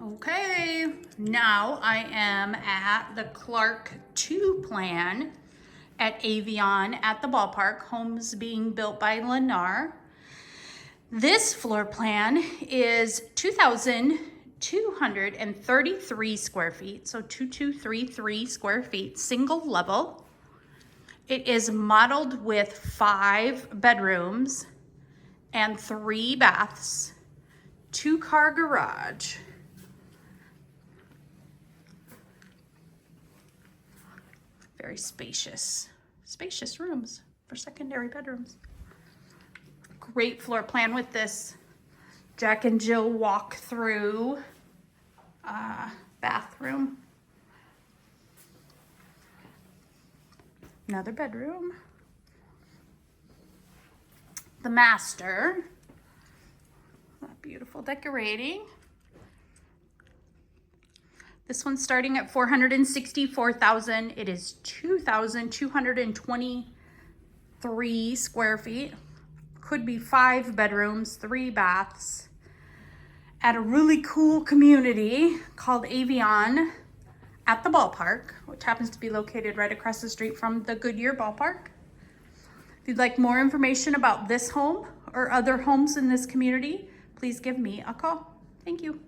Okay, now I am at the Clark 2 plan at Avion at the ballpark. Homes being built by Lennar. This floor plan is 2,233 square feet, so 2,233 square feet, single level. It is modeled with 5 bedrooms and 3 baths, 2-car garage. Very spacious rooms for secondary bedrooms. Great floor plan with this Jack and Jill walk-through bathroom. Another bedroom. The master. Beautiful decorating. This one's starting at $464,000. It is 2,223 square feet. Could be 5 bedrooms, 3 baths, at a really cool community called Avion at the ballpark, which happens to be located right across the street from the Goodyear Ballpark. If you'd like more information about this home or other homes in this community, please give me a call. Thank you.